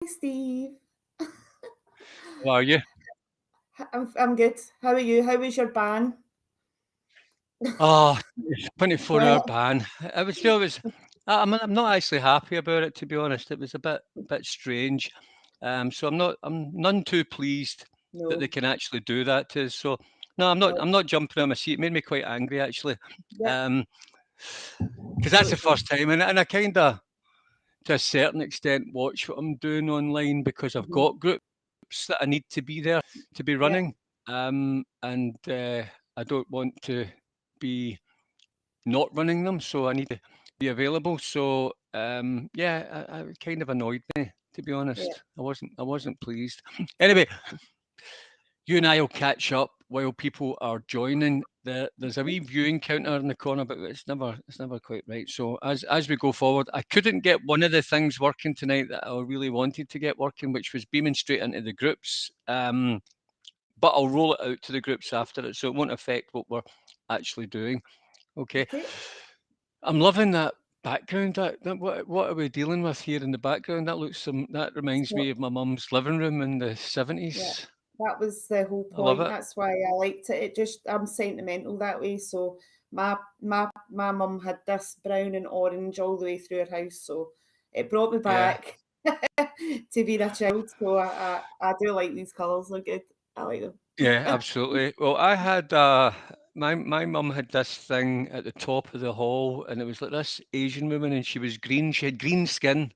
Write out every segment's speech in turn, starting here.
Steve. How are you? I'm good. How are you? How was your ban? Oh, 24-hour Well, ban. I'm not actually happy about it, to be honest. It was a bit strange. So I'm none too pleased that they no, can actually do that to us. So no, no. I'm not jumping on my seat. It made me quite angry actually. Yep. Because So that's the it's first time, and I kind of, to a certain extent, watch what I'm doing online because I've mhm, got groups that I need to be there to be yep. running. And I don't want to be not running them, so I need to be available. So yeah, it kind of annoyed me, to be Yeah. honest. I wasn't pleased. Anyway, you and I will catch up while people are joining. There's a wee viewing counter in the corner, but it's never quite right. So as we go forward, I couldn't get one of the things working tonight that I really wanted to get working, which was beaming straight into the groups. But I'll roll it out to the groups after it, so it won't affect what we're actually doing. Okay. Okay. I'm loving that background. What are we dealing with here in the background? That reminds So me of my mum's living room in the yeah, 70s. that was the whole I love point. it. That's why I liked it. It just I'm sentimental that way. So my mum had this brown and orange all the way through her house. So it brought me Yeah, back to being a child. So I do like these colours. They're good. I like them. yeah, absolutely. Well, I had my mum had this thing at the top of the hall, and it was like this Asian woman, and she was green. She had green skin,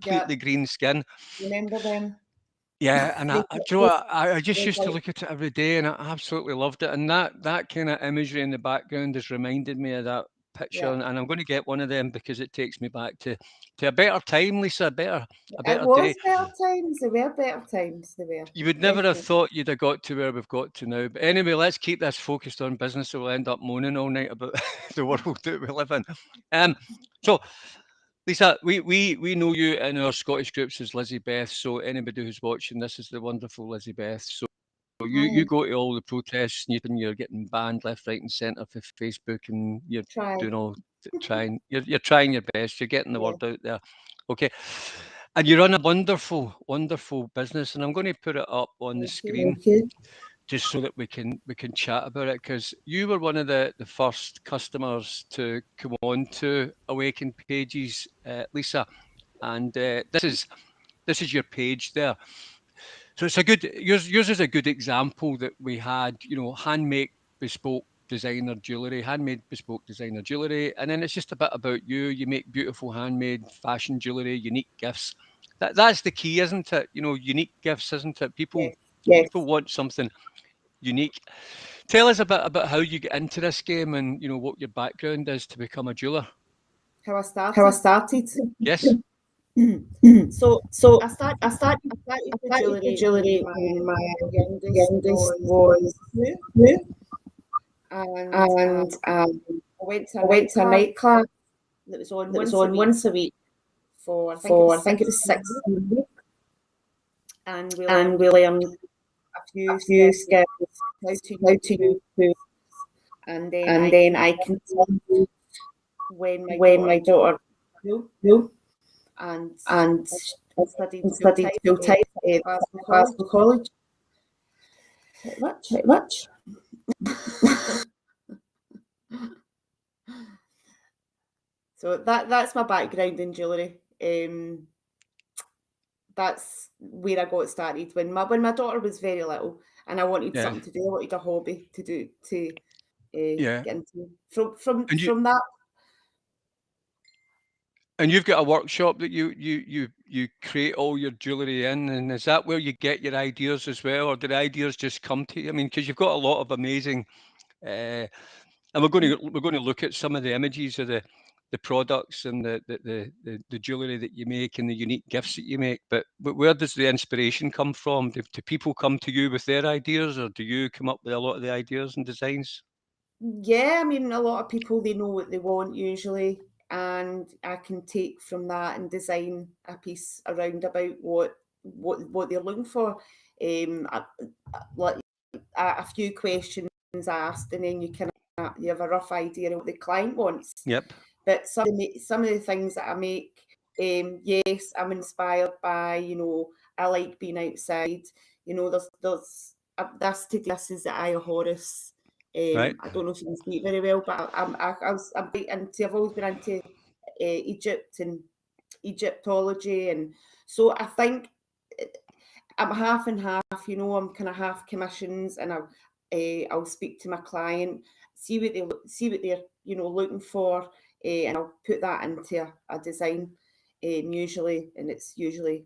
Yeah. completely green skin. Remember them? Yeah, and They, do you know they, what? I just they used to like look at it every day, and I absolutely loved it. And that kind of imagery in the background has reminded me of that picture, yeah. and I'm going to get one of them because it takes me back to a better time, Lisa, a It better day. was better times. There were better times. There were You would never have definitely. thought you'd have got to where we've got to now. But anyway, let's keep this focused on business, or we'll end up moaning all night about the world that we live in. Um, so Lisa, we know you in our Scottish groups as Lizzie Beth. So anybody who's watching this is the wonderful Lizzie Beth. So you Hi. go to all the protests and you're getting banned left, right, and centre for Facebook, and you're Try. doing all trying. You're trying your best. You're getting the Yeah. word out there. Okay, and you run a wonderful, wonderful business, and I'm going to put it up on the Thank you. screen just so that we can chat about it because you were one of the first customers to come on to Awaken Pages, Lisa, and this is your page there. So it's a good yours is a good example that we had, handmade bespoke designer jewellery, handmade bespoke designer jewellery, and then it's just a bit about you. You make beautiful handmade fashion jewellery, unique gifts. That's the key, isn't it? Unique gifts, isn't it? People Yes. people want something unique. Tell us a bit about how you get into this game and what your background is to become a jeweler. How I how I started. started. Yes. So So I started. I I started with started with jewellery when jewellery my when my youngest youngest was was two, two, and and I went to a I went night to a class night class that was on that was once a on week once a week for I think it for was I think it was 16 six, weeks, and we and learned we learned a a few few skills, skills how to how use to food, use food, and then and I then I continued continued when my when daughter my was daughter in school, grew and and I studied full studied time full time at at Glasgow College. Glasgow College. Pretty much. Pretty much. So that's my background in jewellery. That's where I got started when my daughter was very little, and I wanted Yeah. something to do. I wanted a hobby to do to Yeah. get into. From And you from that, and you've got a workshop that you create all your jewellery in, and is that where you get your ideas as well, or do the ideas just come to you? I mean, because you've got a lot of amazing, uh, and we're going to look at some of the images of the products and the jewellery that you make and the unique gifts that you make. But where does the inspiration come from? Do people come to you with their ideas, or do you come up with a lot of the ideas and designs? yeah, I mean, a lot of people they know what they want usually, and I can take from that and design a piece around about what they're looking for. Like a few questions asked, and then you have a rough idea of what the client wants. Yep. But some of the things that I make, Yes, I'm inspired by, I like being outside. There's this is the Eye of Horus. Right. I don't know if you can see it very well, but I'm big into, I've always been into Egypt and Egyptology, and so I think I'm half and half. I'm kind of half commissions, and I'll speak to my client, see what they're looking for, and I'll put that into a design, usually, and it's usually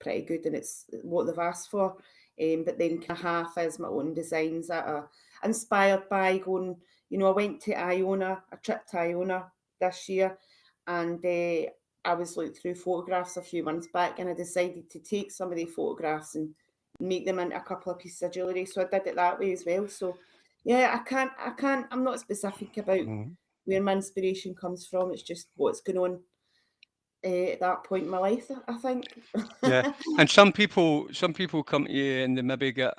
pretty good, and it's what they've asked for. But then kind of half is my own designs that are inspired by going. I went to Iona, a trip to Iona this year, and I was looking through photographs a few months back, and I decided to take some of the photographs and make them into a couple of pieces of jewellery. So I did it that way as well. So yeah, I'm not specific about where my inspiration comes from. It's just what's going on at that point in my life, I think. Yeah, and some people come to you and they maybe get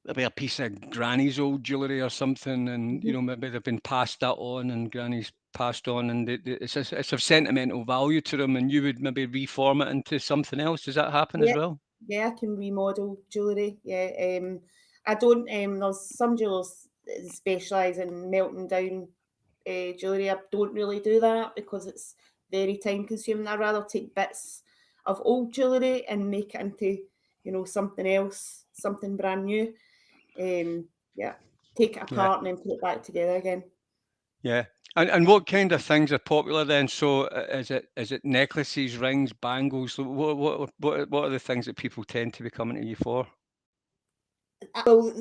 maybe a piece of granny's old jewellery or something, and maybe they've been passed that on, and granny's passed on, and it's of sentimental value to them, and you would maybe reform it into something else. Does that happen as Yeah, well? yeah, I can remodel jewellery. Yeah, I don't. There's some jewellers that specialise in melting down jewellery. I don't really do that because it's very time consuming. I'd rather take bits of old jewellery and make it into, something else, something brand new. Yeah, take it Yeah, apart and then put it back together again. yeah. And what kind of things are popular then? So is it necklaces, rings, bangles? What are the things that people tend to be coming to you for? Well,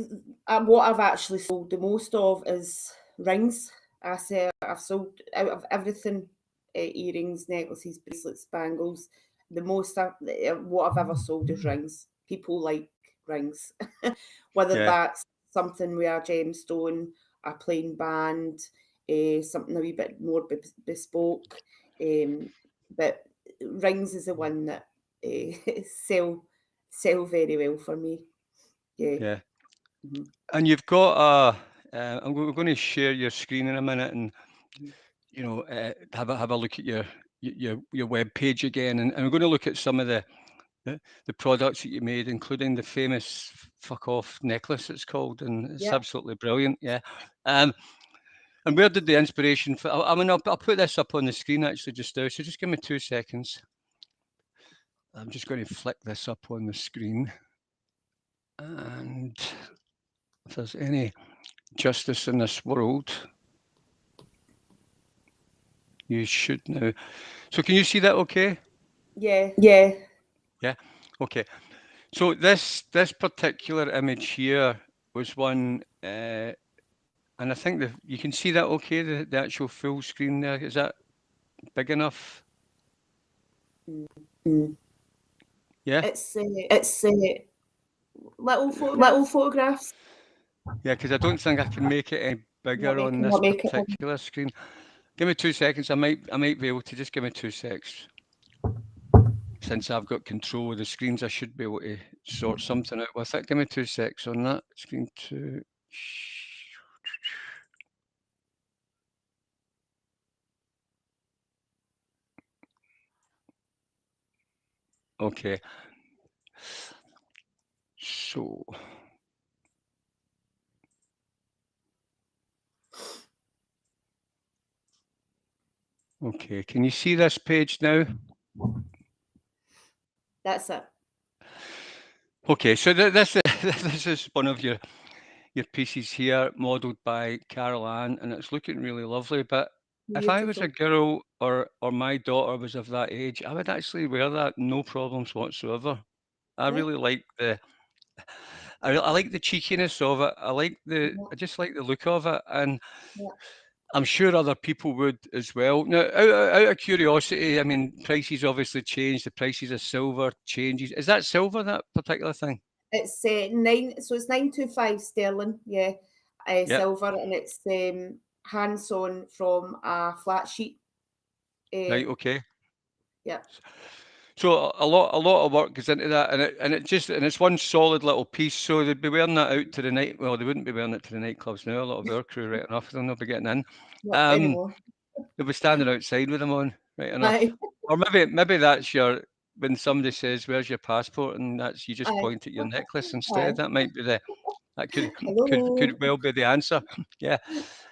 what I've actually sold the most of is rings. I've sold out of everything, earrings, necklaces, bracelets, bangles. What I've ever sold is rings. People like rings, whether Yeah, that's something with a gemstone, a plain band, something a wee bit more bespoke. But rings is the one that sell very well for me. Yeah. yeah. Mhm. And you've got we're going to share your screen in a minute, and Mhm. have a look at your web page again, and we're going to look at some of the products that you made, including the famous fuck off necklace it's called, and it's Yeah. absolutely brilliant. Yeah. And where did the inspiration for? I mean, I'll put this up on the screen actually just now. So just give me 2 seconds. I'm just going to flick this up on the screen, and if there's any justice in this world, you should now. So can you see that okay? Yeah. Yeah. Yeah. Okay. So this particular image here was one, and I think you can see that okay, the actual full screen there. Is that big enough? Mm. Yeah. It's little Little photographs. photographs. Yeah, because I don't think I can make it any Not bigger on making this it. particular screen. Give me 2 seconds. I might be able to just give me 2 secs. Since I've got control of the screens, I should be able to sort something out with it. Give me 2 secs on that. Screen 2. Okay. So, okay. Can you see this page now? That's it. Okay. So this this is one of your pieces here, modelled by Carol Ann, and it's looking really lovely. But if I was a Beautiful. girl or my daughter was of that age, I would actually wear that no problems whatsoever. I Yeah. really like I like the cheekiness of it. Yeah. I just like the look of it, and Yeah. I'm sure other people would as well. Now, out of curiosity, I mean, prices obviously change. The prices of silver changes. Is that silver, that particular thing? It's 925 sterling. Yeah. Yeah. Silver, and it's hands on from a flat sheet. Right. Uh, Okay. yeah. So a lot of work goes into that, and it's one solid little piece. So they'd be wearing that out to the night. Well, they wouldn't be wearing it to the nightclubs now. A lot of our crew, right enough, they'll not be getting in. Not Um, anymore. they'll be standing outside with them on. right enough. Aye, Or maybe that's your when somebody says, "Where's your passport?" and that's you just aye, point at your necklace instead. aye. That might be the that could Hello. well be the answer. Yeah.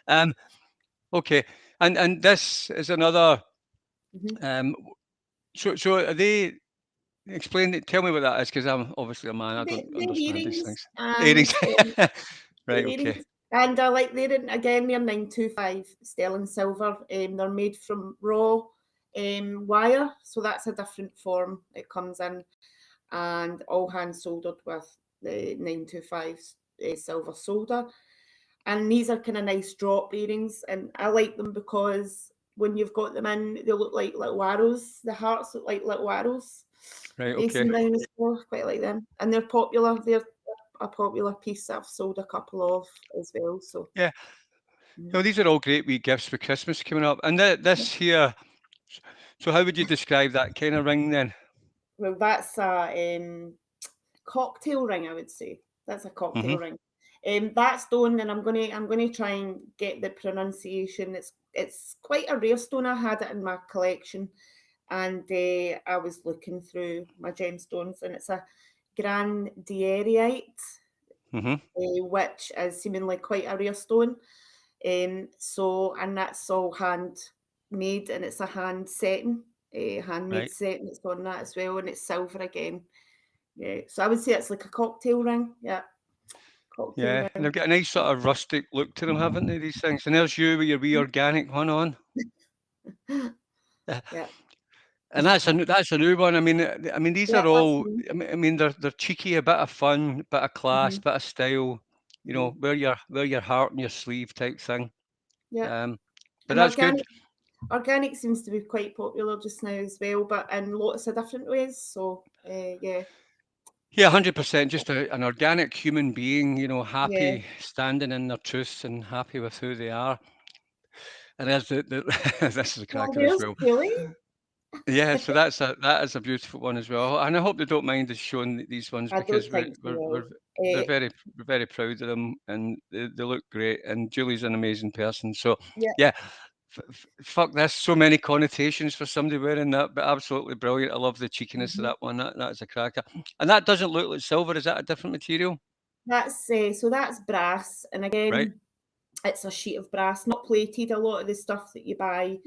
Um. Okay. And this is another. Mhm. Um. So are they explain it? Tell me what that is, because I'm obviously a man. I don't They're understand these earrings, things. and Earrings. Right. they're Okay. earrings, and like they're in, again they're 925 sterling silver. They're made from raw wire, so that's a different form it comes in, and all hand soldered with the 925 silver solder. And these are kind of nice drop earrings, and I like them because when you've got them in, they look like little arrows. The hearts look like little arrows Right. Okay. facing down the store. Quite like them, and they're popular. They're a popular piece I've sold a couple of as well. So Yeah. mm. No, these are all great wee gifts for Christmas coming up. And this here. So how would you describe that kind of ring then? Well, that's a cocktail ring, I would say. That's a Hmm. cocktail ring. That stone, and I'm gonna try and get the pronunciation. It's quite a rare stone. I had it in my collection, and I was looking through my gemstones, and it's a grandieriite, Hmm. which is seemingly quite a rare stone. And that's all handmade, and it's a hand setting, handmade Right. setting that's on that as well, and it's silver again. Yeah, so I would say it's like a cocktail ring. Yeah, cocktail Yeah, and ring. they've got a nice sort of rustic look to them, haven't they? These things. And there's you with your wee organic one on. Uh, Yeah, And that's a new one. I mean, these yeah, are that's all. me. I mean, they're cheeky, a bit of fun, bit of class, Hmm. bit of style. You Hmm. know, wear your heart on your sleeve type thing. Yeah, Um, but and that's good. organic seems to be quite popular just now as well, but in lots of different ways. So yeah, Yeah, 100%. Just an organic human being. You know, yeah. happy standing in their truth and happy with who they are. And there's the this is a Well, cracker as there's well. Julie. Yeah, so that is a beautiful one as well, and I hope they don't mind us showing these ones I don't because think you will. they're Uh, we're very proud of them, and they look great. And Julie's an amazing person, so yeah. yeah, fuck this, so many connotations for somebody wearing that, but absolutely brilliant. I love the cheekiness of Mhm. that one. That's a cracker, and that doesn't look like silver. Is that a different material? That's so that's brass, and Right, again, it's a sheet of brass, not plated. A lot of the stuff that you buy,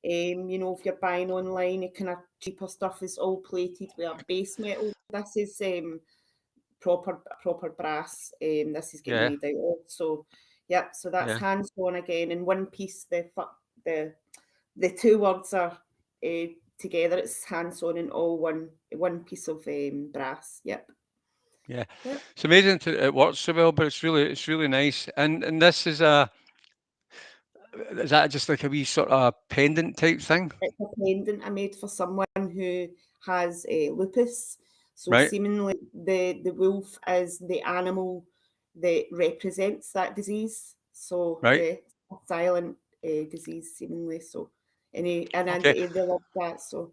if you're buying online, it kind of cheaper stuff is all plated with a base metal. This is proper brass. This is getting yeah, made out of. So, yep. So that's yeah. hands on again in one piece. The the two words are together. It's hands on in all one piece of brass. Yep. Yeah, Yep. it's amazing it works so well, but it's really nice. And this is that just like a wee sort of pendant type thing, It's a pendant I made for someone who has lupus. So right? seemingly the wolf is the animal that represents that disease. So Right. yeah, it's a silent disease seemingly. So and Okay. they love that. So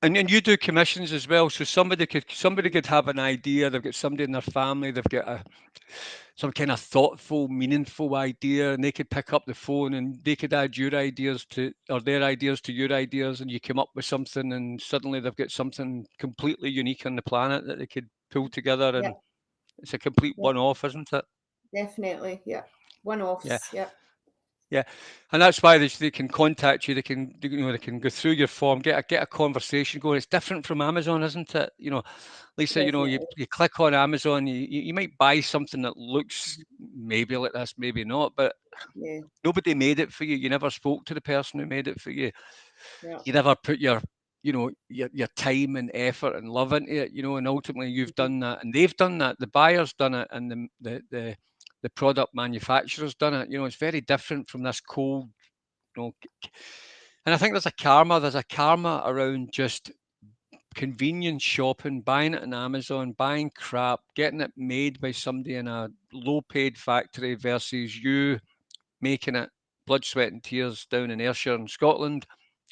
And you do commissions as well. So somebody could have an idea. They've got somebody in their family. They've got some kind of thoughtful, meaningful idea, and they could pick up the phone and they could add your ideas to or their ideas to your ideas, and you come up with something, and suddenly they've got something completely unique on the planet that they could pull together, yeah, and it's a complete yeah, one-off, isn't it? definitely, yeah. One Yeah. offs, yeah. Yeah, and that's why they can contact you. They can they can go through your form, get a conversation going. It's different from Amazon, isn't it? You know, Lisa, Definitely. you click on Amazon, you might buy something that looks maybe like this, maybe not, but Yeah, nobody made it for you. You never spoke to the person who made it for you. yeah. You never put your time and effort and love into it. And ultimately you've Mhm. done that, and they've done that. The buyer's done it, and the product manufacturer's done it. It's very different from this cold know, and I think there's a karma around just convenience shopping, buying it on Amazon, buying crap, getting it made by somebody in a low paid factory versus you making it blood, sweat, and tears down in Ayrshire in Scotland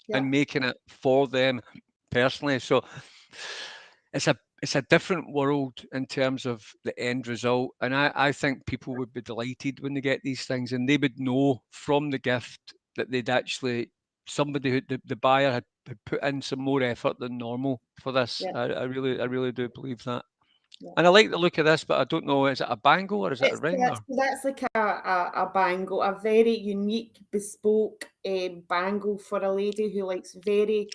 Yeah. and making it for them personally. So it's a different world in terms of the end result. And I think people would be delighted when they get these things and they would know from the gift that they'd actually somebody who the buyer had put in some more effort than normal for this. yeah, I really do believe that. yeah. And I like the look of this, but I don't know, is it a bangle or is it a It's ring that's or? that's like a bangle, a very unique, bespoke bangle for a lady who likes very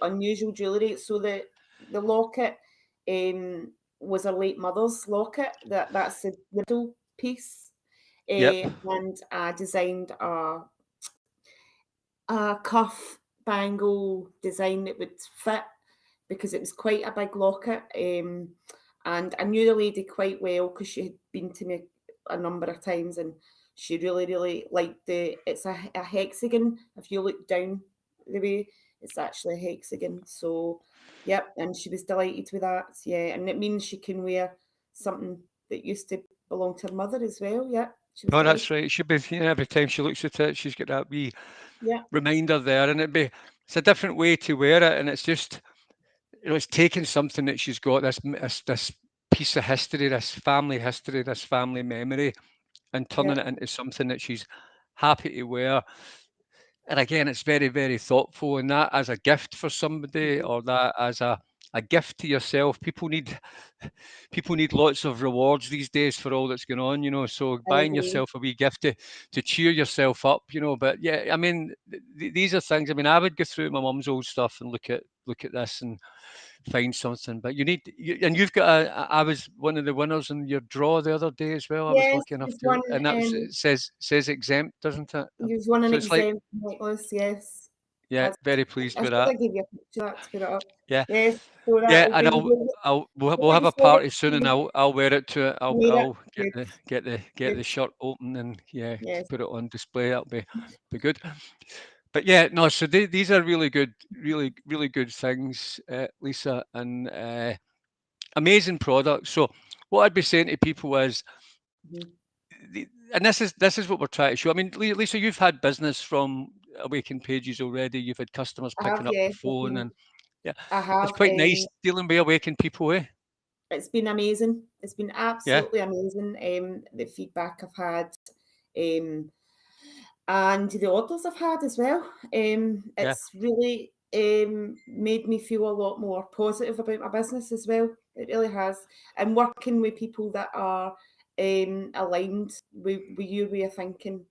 unusual jewellery. So the locket was her late mother's locket. That's the middle piece, Yep. and I designed a cuff bangle design that would fit because it was quite a big locket. And I knew the lady quite well because she had been to me a number of times and she really, really liked it's a hexagon. If you look down the way, it's actually a hexagon. So, yep, and she was delighted with that. Yeah, and it means she can wear something that used to belong to her mother as well. Yeah, she was Oh, that's delighted. right. It should be, every time she looks at it, she's got that wee Yeah, reminder there, and it's a different way to wear it, and it's just, it's taking something that she's got, this piece of history, this family memory, and yeah. turning it into something that she's happy to wear. And again, it's very, very thoughtful, and that as a gift for somebody, Mhm. or that as a gift to yourself. People need lots of rewards these days for all that's going on, so I buying agree. yourself a wee gift to cheer yourself up, but yeah, I mean, these are things. I mean, I would go through my mum's old stuff and look at this and find something. But and you've got I was one of the winners in your draw the other day as well. I was Yes, lucky enough you've to, won, and that was, it says exempt, doesn't it? you've won an So it's like, exempt necklace, yes. yeah, I very pleased I with should that. have give you a picture of that to put it up. Yeah, Yes, so yeah, that'll and be we'll what have you a said it party soon, and you I'll wear it to it. made it. I'll get Good, the good. shirt open and, yeah, Yes. put it on display. That'll be good. But yeah, no. So these are really good, really good things, Lisa, and amazing products. So what I'd be saying to people is, Mhm. and this is what we're trying to show. I mean, Lisa, you've had business from Awaken Pages already. You've had customers I have, picking up the yes, phone, and yeah, I it's have, quite nice dealing with Awaken people, eh? it's been amazing. It's been Yeah, absolutely amazing, the feedback I've had, um and the orders I've had as well. yeah. It's really made me feel a lot more positive about my business as well. It really has. And working with people that are aligned with your way of thinking,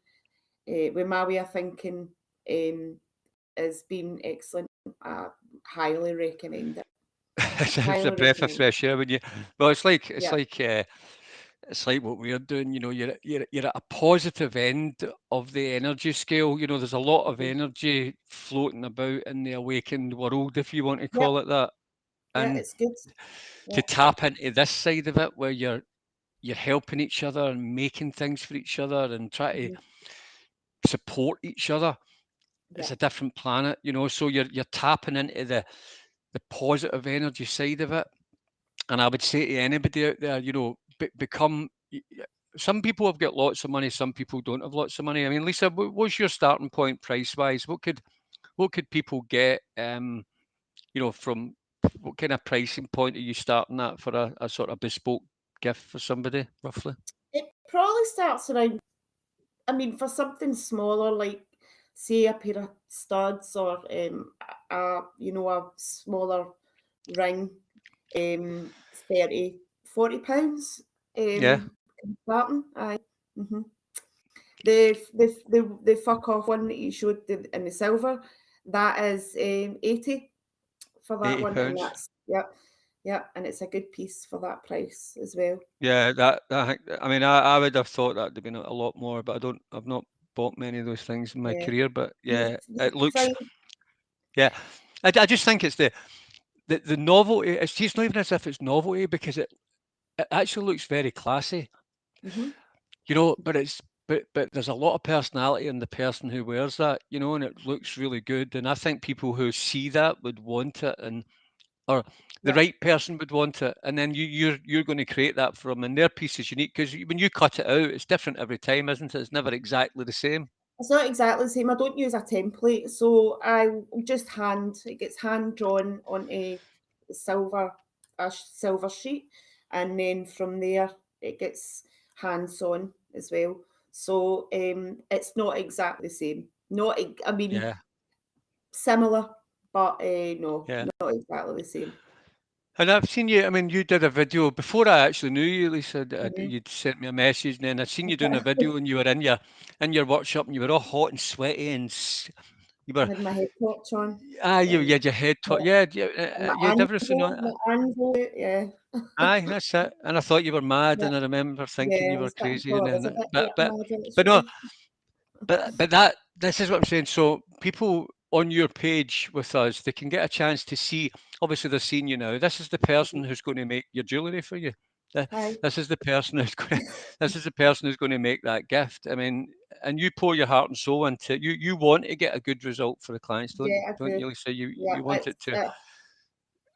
with my way of thinking, has been excellent. I highly recommend it. It's a Highly breath of recommend it. fresh air when you. Well, Yeah. it's like what we're doing. You're at a positive end of the energy scale. There's a lot of Mhm. energy floating about in the awakened world, if you want to Yep. call it that. Yeah, And it's good. to Yeah. tap into this side of it, where you're helping each other and making things for each other and try to Mhm. support each other. Yeah. It's a different planet, so you're tapping into the positive energy side of it. And I would say to anybody out there, become. Some people have got lots of money, some people don't have lots of money. I mean, Lisa, what's your starting point price wise? What could people get? From what kind of pricing point are you starting at for a sort of bespoke gift for somebody, roughly? It probably starts around, I mean, for something smaller, like say a pair of studs or a smaller ring, 30, £40, Yeah, starting. Aye. hmm The fuck off one that you showed in the silver, that is 80 for that one, and £80. that's yep, and it's a good piece for that price as well. Yeah, that I mean, I would have thought that'd have been a lot more, but I've not bought many of those things in my Yeah, career. But you, yeah, you it looks. find. Yeah, I just think it's the novelty. It's not even as if it's novelty, because it actually looks very classy, hmm but there's a lot of personality in the person who wears that, and it looks really good. And I think people who see that would want it, and or the Yep. right person would want it, and then you're going to create that for them, and their piece is unique, because when you cut it out, it's different every time, isn't it? It's never exactly the same. It's not exactly the same. I don't use a template, so I just it gets hand drawn on silver, silver sheet, and then from there it gets hands on as well. So it's not exactly the same. Not, I mean, Yeah, similar, but no, Yeah. not exactly the same. And I've seen you, I mean, you did a video before I actually knew you, Lisa. Hmm. You'd sent me a message, and then I'd seen you doing a video, and you were in your workshop, and you were all hot and sweaty, and you I were had my head torch on, you and had your head taught, yeah, yeah, my you had everything on. anvil, yeah, Aye, that's it. And I thought you were mad, yeah, and I remember thinking yeah. you I were was thinking, crazy, and God, it's a then bit but mad, but no, actually. but that this is what I'm saying. So people on your page with us, they can get a chance to see. Obviously, they're seeing you now. This is the person who's going to make your jewellery for you. Hi. This is the person who's going to. This is the person who's going to make that gift. I mean, and you pour your heart and soul into it. You want to get a good result for the clients, Yeah, I don't do. you, Lisa? Yeah, You want it to.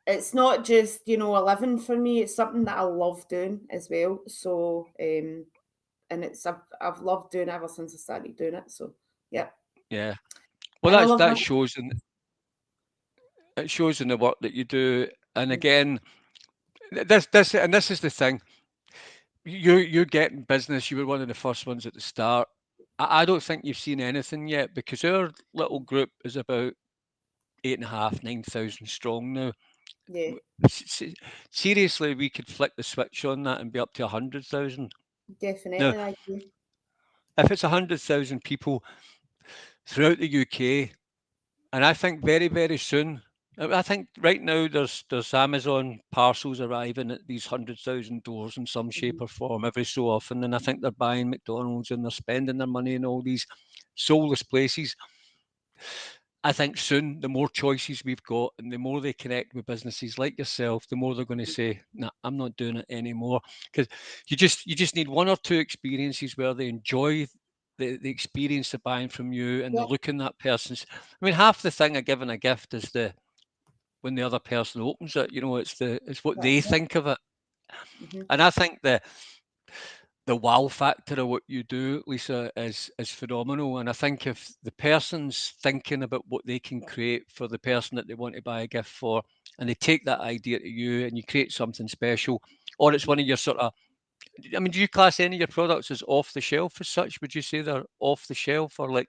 it's not just, a living for me. It's something that I love doing as well. So, and I've loved doing it ever since I started doing it. So, yeah, Yeah. Well, and I love my. that shows in it shows in the work that you do. And Mhm. again, this is the thing. You're getting business. You were one of the first ones at the start. I don't think you've seen anything yet because our little group is about 8,500, 9,000 strong now. Yeah, Seriously, we could flick the switch on that and be up to 100,000. Now, definitely, I agree. if it's 100,000 people throughout the UK, and I think very, very soon, I think right now there's Amazon parcels arriving at these 100,000 doors in some Hmm. shape or form every so often, and I think they're buying McDonald's and they're spending their money in all these soulless places. I think soon the more choices we've got and the more they connect with businesses like yourself, the more they're going to say, "Nah, I'm not doing it anymore." Because you just need one or two experiences where they enjoy the experience of buying from you and the Yeah, look in that person's. I mean, half the thing of giving a gift is the when the other person opens it. It's what they that's it. think of it. Hmm. And I think the wow factor of what you do, Lisa, is phenomenal. And I think if the person's thinking about what they can create for the person that they want to buy a gift for, and they take that idea to you and you create something special, or it's one of your sort of, I mean, do you class any of your products as off the shelf as such? Would you say they're off the shelf, or like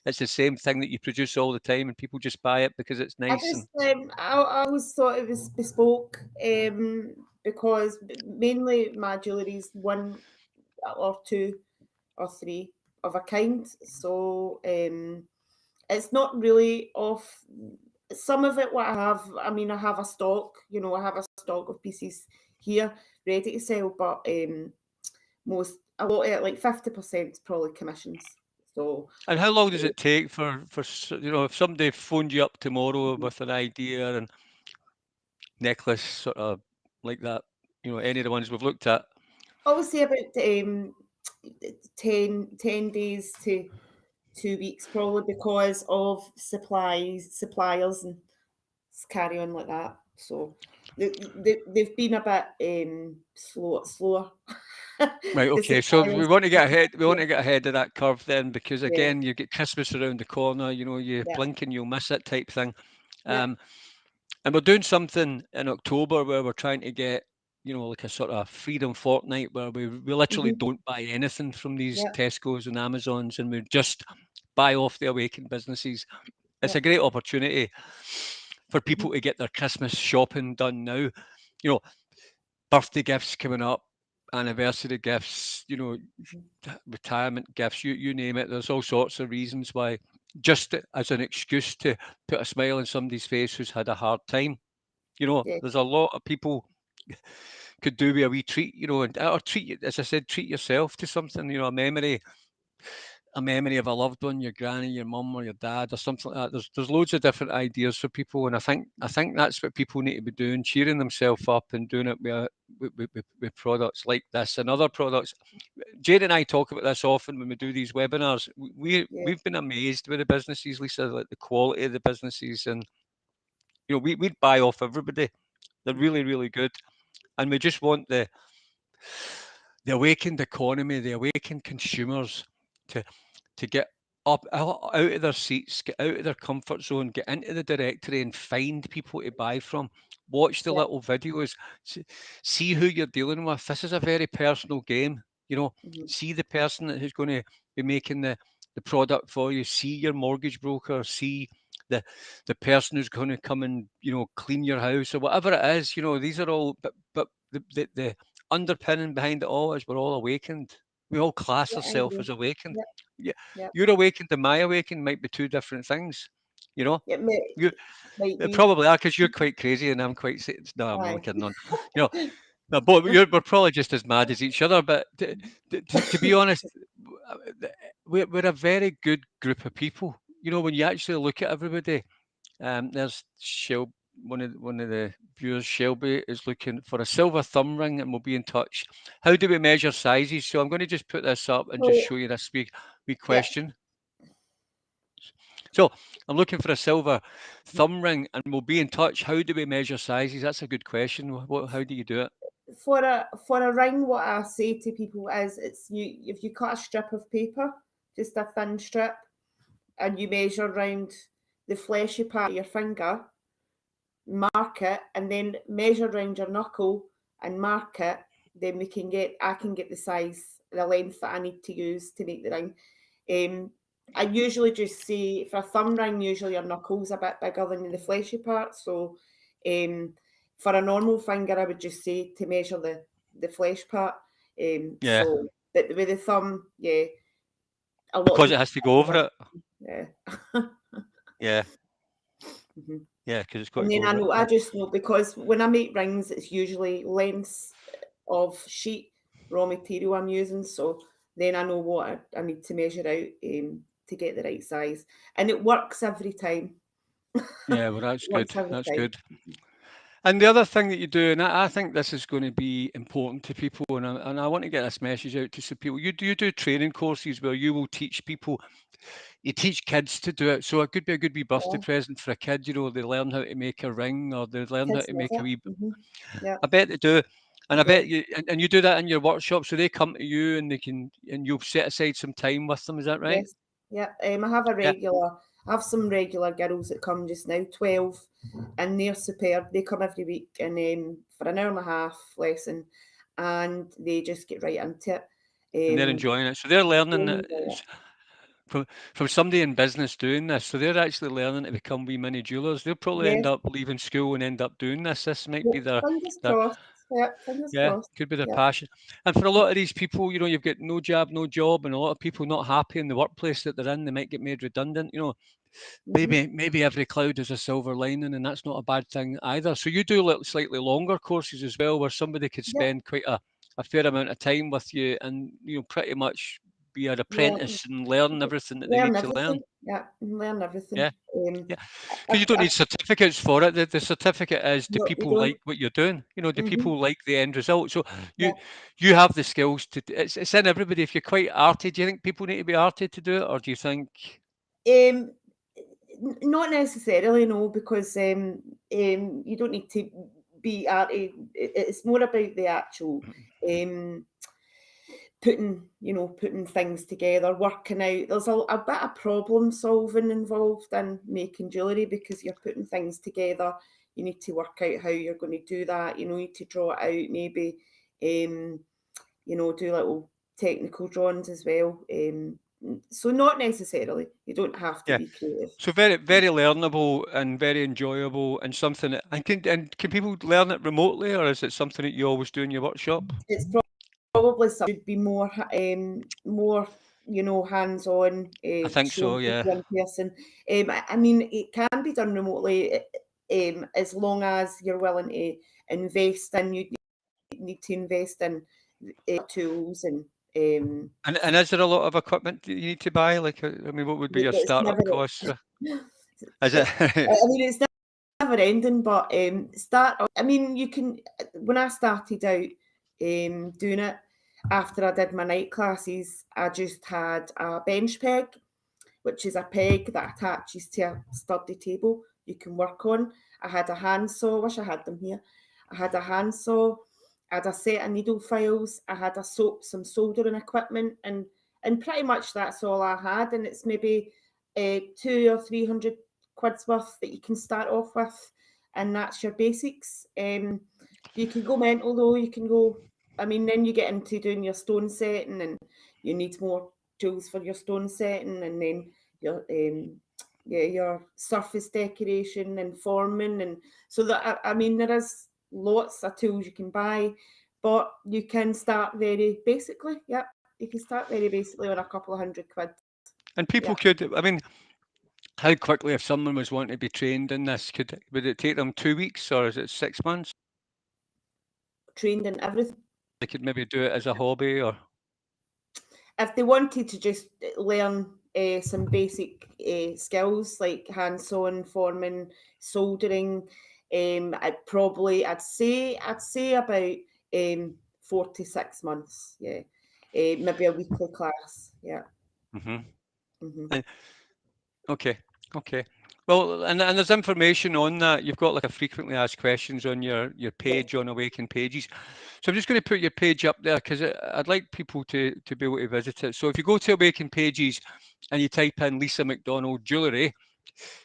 it's the same thing that you produce all the time and people just buy it because it's I nice and just, I always thought it was bespoke, because mainly my jewellery is one or two or three of a kind. So, it's not really off. Some of it, what I have, I mean, I have a stock, I have a stock of pieces here ready to sell, but a lot of it, like 50% is probably commissions. So, and how long does it take if somebody phoned you up tomorrow mhm. with an idea and necklace sort of like that, any of the ones we've looked at. I would say about 10 days to 2 weeks, probably because of suppliers, and carry on like that. So they've been a bit slower. Right, The okay. So we suppliers, want to get ahead. We yeah, want to get ahead of that curve then, because yeah, again, you get Christmas around the corner. You yeah, blink and you'll miss it type thing. yeah, Um, and we're doing something in October where we're trying to get, like a sort of freedom fortnight where we literally hmm, don't buy anything from these yeah, Tesco's and Amazons, and we just buy off the awakened businesses. It's yeah, a great opportunity for hmm, people to get their Christmas shopping done now. You know, birthday gifts coming up, anniversary gifts, hmm, retirement gifts, you name it. There's all sorts of reasons why, just as an excuse to put a smile on somebody's face who's had a hard time. yeah, There's a lot of people could do with a wee treat, or as I said, treat yourself to something, a memory of a loved one, your granny, your mum, or your dad, or something like that. There's loads of different ideas for people, and I think that's what people need to be doing, cheering themselves up and doing it with products like this and other products. Jade and I talk about this often when we do these webinars. yeah, We've been amazed with the businesses, Lisa, like the quality of the businesses, and we'd buy off everybody. They're hmm, really, really good, and we just want the awakened economy, the awakened consumers to get up out of their seats, get out of their comfort zone, get into the directory and find people to buy from. Watch the yeah, little videos, see who you're dealing with. This is a very personal game. hmm, See the person who's going to be making the product for you, see your mortgage broker, see the the person who's going to come and clean your house or whatever it is. These are all, but the underpinning behind it all is we're all awakened. We all class Yeah, I ourselves agree. as awakened. Yep, Yeah, yep. your awakened and my awakened might be two different things. You know, you It might be. probably are because you're quite crazy and I'm quite. No, I'm only Aye. kidding on. You know, no, but we're probably just as mad as each other. But to be honest, we're a very good group of people. When you actually look at everybody, there's one of the viewers, Shelby, is looking for a silver thumb ring and we'll be in touch. How do we measure sizes? So I'm going to just put this up and just So, show you this wee yeah, question. So I'm looking for a silver thumb ring and we'll be in touch. How do we measure sizes? That's a good question. How do you do it? for a ring, what I say to people is, it's you if you cut a strip of paper, just a thin strip, and you measure around the fleshy part of your finger, mark it, and then measure around your knuckle and mark it. Then I can get the size, the length that I need to use to make the ring. I usually just say for a thumb ring, usually your knuckles a bit bigger than the fleshy part. So, um, for a normal finger, I would just say to measure the flesh part. Yeah, But with the thumb, yeah, a lot of because it people has to go over it. yeah. Yeah, Mhm. yeah, because it's got to And go then over it. I Yeah, just know because when I make rings, it's usually lengths of sheet raw material I'm using. So then I know what I need to measure out to get the right size. And it works every time. yeah. Well, It that's good. works every That's time. good. And the other thing that you do, and I think this is going to be important to people, and I want to get this message out to some people. You do training courses where you will teach people, you teach kids to do it. So it could be a good wee birthday Yeah. present for a kid. They learn how to make a ring or they learn how Kids to love make a wee. it. Yeah. I bet they do. And I Yeah. bet and you do that in your workshop. So they come to you and you'll set aside some time with them. Is that right? Yes. Yeah. Yeah. I have some regular girls that come just now, 12, and they're superb. They come every week and for an hour and a half lesson, and they just get right into it. And they're Um, enjoying it. So they're learning really it. enjoy it. From somebody in business doing this. So they're actually learning to become wee mini jewelers. They'll probably end Yes. up leaving school and end up doing this. This might Yeah. be their Fingers their crossed. Yeah. Fingers yeah, crossed. could be their Yeah. passion. And for a lot of these people, you've got no job, no job, and a lot of people not happy in the workplace that they're in. They might get made redundant. Hmm. Maybe every cloud has a silver lining, and that's not a bad thing either. So you do slightly longer courses as well, where somebody could Yeah. spend quite a fair amount of time with you, and pretty much be an Learn, apprentice and learn everything that they learn need to learn. everything. Yeah. Learn everything. Yeah, Um, yeah, I, because you don't I, need certificates for it. The certificate is, do no, you people don't. like what you're doing? Do Hmm. people like the end result? So Yeah. you have the skills to. It's in everybody. If you're quite arty, do you think people need to be arty to do it, or do you think? Um, Not necessarily, no, because you don't need to be arty. It's more about the actual um, putting things together, working out. There's a bit of problem solving involved in making jewellery because you're putting things together. You need to work out how you're going to do that. You need to draw it out, maybe, um, do little technical drawings as well. So not necessarily. You don't have to Yeah. be creative. So very, very learnable and very enjoyable and something and can people learn it remotely or is it something that you always do in your workshop? It's probably something should be more hands-on, I think so, shown yeah. people in person. I mean, it can be done remotely, as long as you're willing to invest in. You need to invest in tools and And is there a lot of equipment that you need to buy? Like, I mean, what would be your it's never. startup costs? Is it? It, I mean, it's never ending, but I mean, you can. When I started out doing it, after I did my night classes, I just had a bench peg, which is a peg that attaches to a sturdy table you can work on. I had a handsaw. Wish I had them here. I had a handsaw. I had a set of needle files. I had some soldering equipment, and pretty much that's all I had. And it's maybe 200 or 300 quid's worth that you can start off with, and that's your basics. You can go mental though. You can go. I mean, then you get into doing your stone setting, and you need more. jewels for your stone setting, and then your your surface decoration and forming, and so that I mean there is lots of tools you can buy, but you can start very basically. Yep, you can start very basically on a couple of £100. And people Yeah, could, I mean, how quickly, if someone was wanting to be trained in this, would it take them 2 weeks or is it 6 months? trained in everything. They could maybe do it as a hobby or. If they wanted to just learn some basic skills like hand-sewn, forming, soldering, I'd say about 4 to 6 months. Yeah, maybe a weekly class. Yeah. Hmm. Hmm. Okay, okay. Well, and there's information on that. You've got like a frequently asked questions on your Yeah. page on Awaken Pages. So I'm just going to put your page up there because I'd like people to be able to visit it. So if you go to Awaken Pages and you type in Lisa McDonald Jewellery,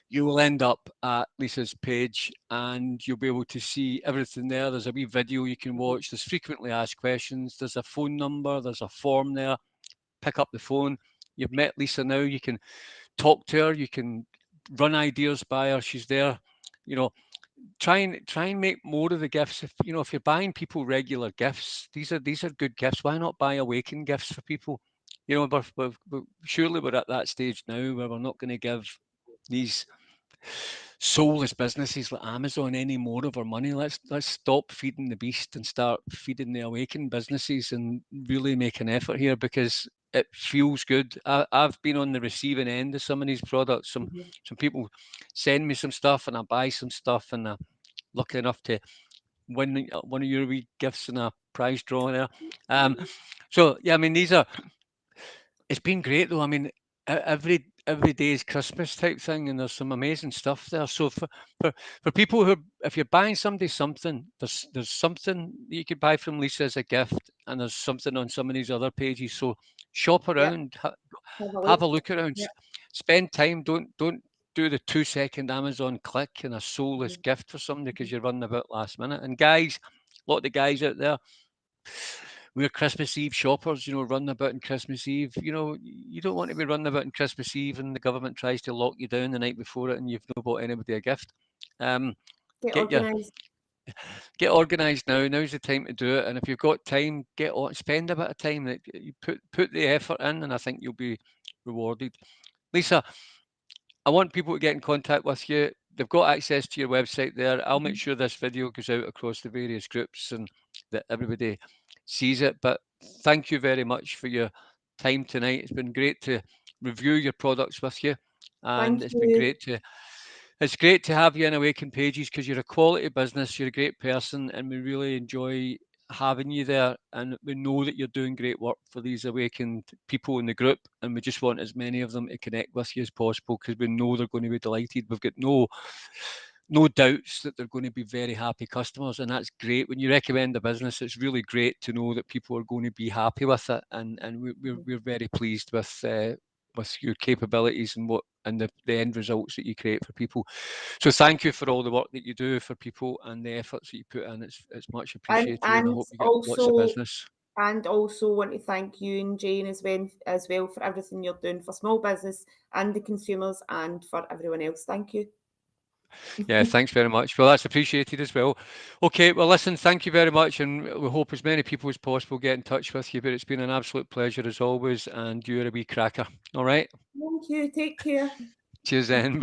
you will end up at Lisa's page and you'll be able to see everything there. There's a wee video you can watch. There's frequently asked questions. There's a phone number. There's a form there. Pick up the phone. You've met Lisa now. You can talk to her. You can run ideas by her. She's there. You know, try and make more of the gifts. If you're buying people regular gifts, these are good gifts. Why not buy Awaken gifts for people? Surely we're at that stage now where we're not going to give these soulless businesses like Amazon any more of our money. Let's stop feeding the beast and start feeding the Awaken businesses and really make an effort here because it feels good. I've been on the receiving end of some of these products. Some people send me some stuff and I buy some stuff and I'm lucky enough to win one of your wee gifts in a prize draw there. So yeah, I mean it's been great though. I mean, every day is Christmas type thing, and there's some amazing stuff there. So for people who, if you're buying somebody something, there's something that you could buy from Lisa as a gift, and there's something on some of these other pages. So shop Yeah. around, Have a have look. a look around, Yeah. spend time. Don't do the 2 second Amazon click and a soulless Mhm. gift for somebody because you're running about last minute. And guys, a lot of the guys out there, we're Christmas Eve shoppers, running about on Christmas Eve. You don't want to be running about on Christmas Eve and the government tries to lock you down the night before it and you've not bought anybody a gift. Um, Get get your organised. get organised now. Now's the time to do it. And if you've got time, spend a bit of time. You put the effort in, and I think you'll be rewarded. Lisa, I want people to get in contact with you. They've got access to your website there. I'll make Mhm. sure this video goes out across the various groups and that everybody sees it. But thank you very much for your time tonight. It's been great to review your products with you. And Thank you. it's great to have you in Awaken Pages because you're a quality business, you're a great person, and we really enjoy having you there. And we know that you're doing great work for these awakened people in the group, and we just want as many of them to connect with you as possible because we know they're going to be delighted. We've got no doubts that they're going to be very happy customers, and that's great. When you recommend a business, it's really great to know that people are going to be happy with it, and we're very pleased with your capabilities and the end results that you create for people. So thank you for all the work that you do for people and the efforts that you put in. It's much And appreciated, and I and hope you get lots of also business. and also want to thank you and Jane as well for everything you're doing for small business and the consumers and for everyone else. Thank you. Yeah, thanks very much. Well, that's appreciated as well. Okay, well, listen, thank you very much, and we hope as many people as possible get in touch with you. But it's been an absolute pleasure as always, and you're a wee cracker. All right, Thank you. Take care. cheers then.